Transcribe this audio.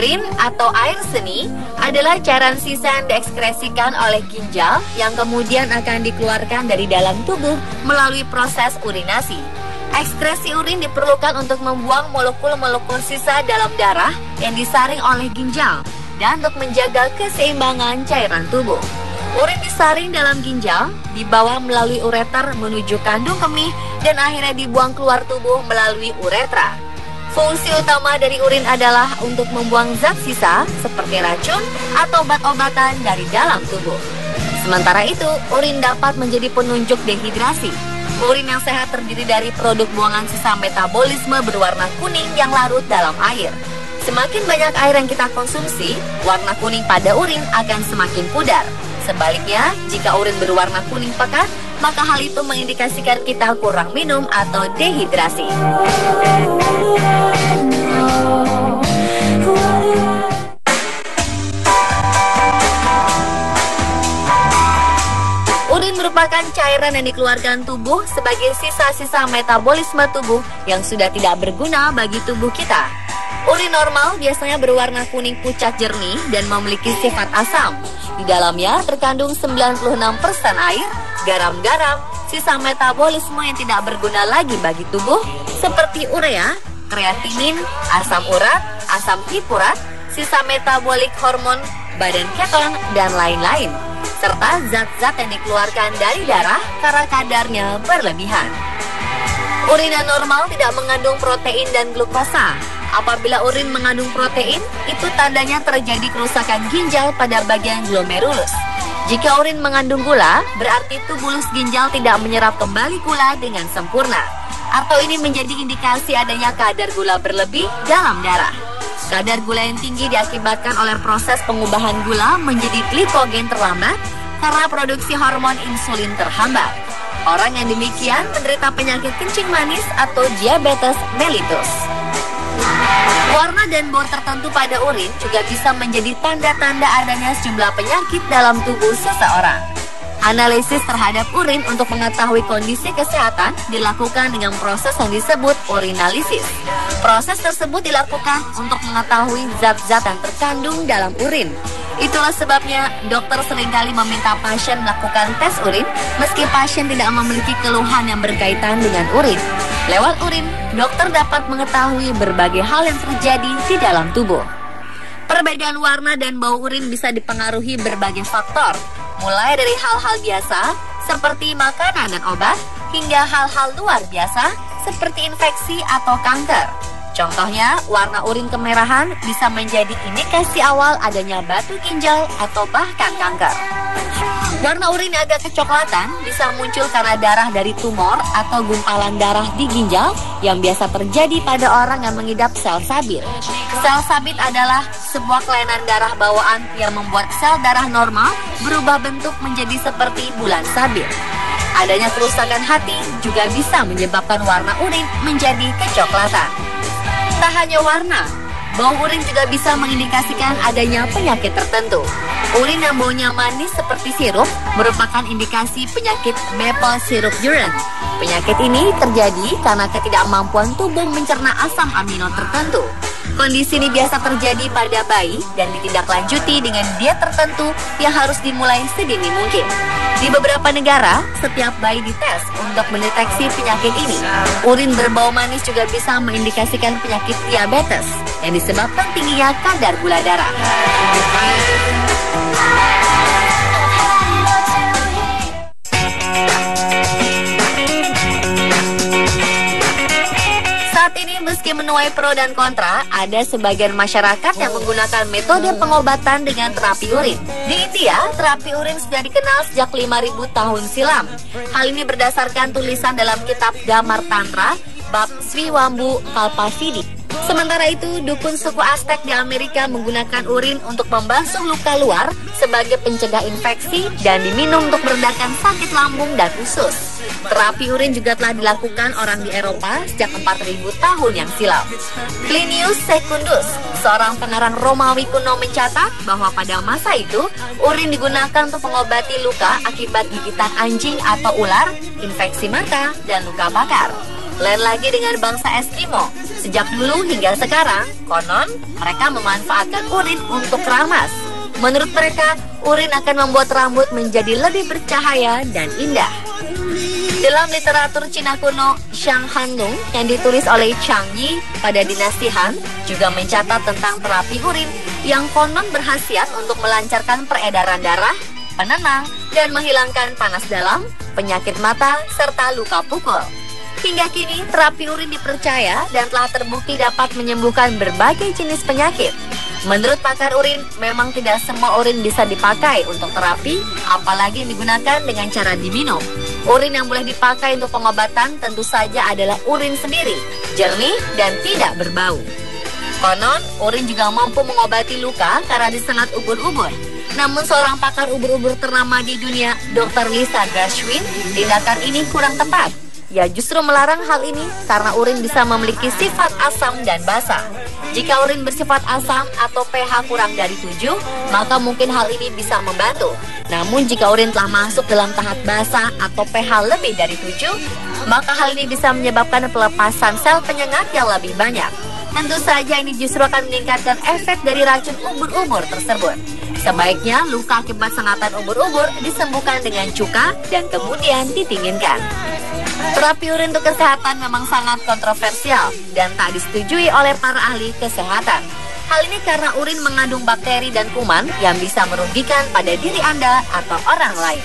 Urin atau air seni adalah cairan sisa yang diekskresikan oleh ginjal yang kemudian akan dikeluarkan dari dalam tubuh melalui proses urinasi. Ekskresi urin diperlukan untuk membuang molekul-molekul sisa dalam darah yang disaring oleh ginjal dan untuk menjaga keseimbangan cairan tubuh. Urin disaring dalam ginjal, dibawa melalui ureter menuju kandung kemih dan akhirnya dibuang keluar tubuh melalui uretra. Fungsi utama dari urin adalah untuk membuang zat sisa seperti racun atau obat-obatan dari dalam tubuh. Sementara itu, urin dapat menjadi penunjuk dehidrasi. Urin yang sehat terdiri dari produk buangan sisa metabolisme berwarna kuning yang larut dalam air. Semakin banyak air yang kita konsumsi, warna kuning pada urin akan semakin pudar. Sebaliknya, jika urin berwarna kuning pekat, maka hal itu mengindikasikan kita kurang minum atau dehidrasi. Urin merupakan cairan yang dikeluarkan tubuh sebagai sisa-sisa metabolisme tubuh yang sudah tidak berguna bagi tubuh kita. Urin normal biasanya berwarna kuning pucat jernih dan memiliki sifat asam. Di dalamnya terkandung 96% air, garam-garam, sisa metabolisme yang tidak berguna lagi bagi tubuh seperti urea, kreatinin, asam urat, asam hipurat, sisa metabolik hormon, badan keton, dan lain-lain, serta zat-zat yang dikeluarkan dari darah karena kadarnya berlebihan. Urin yang normal tidak mengandung protein dan glukosa. Apabila urin mengandung protein, itu tandanya terjadi kerusakan ginjal pada bagian glomerulus. Jika urin mengandung gula, berarti tubulus ginjal tidak menyerap kembali gula dengan sempurna. Atau ini menjadi indikasi adanya kadar gula berlebih dalam darah. Kadar gula yang tinggi diakibatkan oleh proses pengubahan gula menjadi glikogen terlambat karena produksi hormon insulin terhambat. Orang yang demikian menderita penyakit kencing manis atau diabetes mellitus. Warna dan bau tertentu pada urin juga bisa menjadi tanda-tanda adanya sejumlah penyakit dalam tubuh seseorang. Analisis terhadap urin untuk mengetahui kondisi kesehatan dilakukan dengan proses yang disebut urinalisis. Proses tersebut dilakukan untuk mengetahui zat-zat yang terkandung dalam urin. Itulah sebabnya dokter seringkali meminta pasien melakukan tes urin meski pasien tidak memiliki keluhan yang berkaitan dengan urin. Lewat urin, dokter dapat mengetahui berbagai hal yang terjadi di dalam tubuh. Perbedaan warna dan bau urin bisa dipengaruhi berbagai faktor, mulai dari hal-hal biasa seperti makanan dan obat, hingga hal-hal luar biasa seperti infeksi atau kanker. Contohnya, warna urin kemerahan bisa menjadi indikasi awal adanya batu ginjal atau bahkan kanker. Warna urin yang agak kecoklatan bisa muncul karena darah dari tumor atau gumpalan darah di ginjal yang biasa terjadi pada orang yang mengidap sel sabit. Sel sabit adalah sebuah kelainan darah bawaan yang membuat sel darah normal berubah bentuk menjadi seperti bulan sabit. Adanya kerusakan hati juga bisa menyebabkan warna urin menjadi kecoklatan. Tak hanya warna, bau urin juga bisa mengindikasikan adanya penyakit tertentu. Urin yang baunya manis seperti sirup merupakan indikasi penyakit maple syrup urine. Penyakit ini terjadi karena ketidakmampuan tubuh mencerna asam amino tertentu. Kondisi ini biasa terjadi pada bayi dan ditindaklanjuti dengan diet tertentu yang harus dimulai sedini mungkin. Di beberapa negara, setiap bayi dites untuk mendeteksi penyakit ini. Urin berbau manis juga bisa mengindikasikan penyakit diabetes yang disebabkan tingginya kadar gula darah. Saat ini meski menuai pro dan kontra, ada sebagian masyarakat yang menggunakan metode pengobatan dengan terapi urin. Di India, terapi urin sudah dikenal sejak 5.000 tahun silam. Hal ini berdasarkan tulisan dalam kitab Damar Tantra, bab Sriwambu Kalpavidi. Sementara itu, dukun suku Aztec di Amerika menggunakan urin untuk membasuh luka luar sebagai pencegah infeksi dan diminum untuk meredakan sakit lambung dan usus. Terapi urin juga telah dilakukan orang di Eropa sejak 4.000 tahun yang silam. Plinius Secundus, seorang pengarang Romawi kuno, mencatat bahwa pada masa itu, urin digunakan untuk mengobati luka akibat gigitan anjing atau ular, infeksi mata, dan luka bakar. Lain lagi dengan bangsa Eskimo. Sejak dulu hingga sekarang, konon mereka memanfaatkan urin untuk keramas. Menurut mereka, urin akan membuat rambut menjadi lebih bercahaya dan indah. Dalam literatur Cina kuno, Shang Hanlong yang ditulis oleh Chang Yi pada dinasti Han juga mencatat tentang terapi urin yang konon berkhasiat untuk melancarkan peredaran darah, penenang, dan menghilangkan panas dalam, penyakit mata, serta luka pukul. Hingga kini, terapi urin dipercaya dan telah terbukti dapat menyembuhkan berbagai jenis penyakit. Menurut pakar urin, memang tidak semua urin bisa dipakai untuk terapi, apalagi digunakan dengan cara diminum. Urin yang boleh dipakai untuk pengobatan tentu saja adalah urin sendiri, jernih dan tidak berbau. Konon, urin juga mampu mengobati luka karena disengat ubur-ubur. Namun seorang pakar ubur-ubur ternama di dunia, Dr. Lisa Gershwin, tindakan ini kurang tepat. Ia justru melarang hal ini karena urin bisa memiliki sifat asam dan basa. Jika urin bersifat asam atau pH kurang dari 7, maka mungkin hal ini bisa membantu. Namun jika urin telah masuk dalam tahap basa atau pH lebih dari 7, maka hal ini bisa menyebabkan pelepasan sel penyengat yang lebih banyak. Tentu saja ini justru akan meningkatkan efek dari racun ubur-ubur tersebut. Sebaiknya luka akibat sengatan ubur-ubur disembuhkan dengan cuka dan kemudian didinginkan. Terapi urin untuk kesehatan memang sangat kontroversial dan tak disetujui oleh para ahli kesehatan. Hal ini karena urin mengandung bakteri dan kuman yang bisa merugikan pada diri Anda atau orang lain.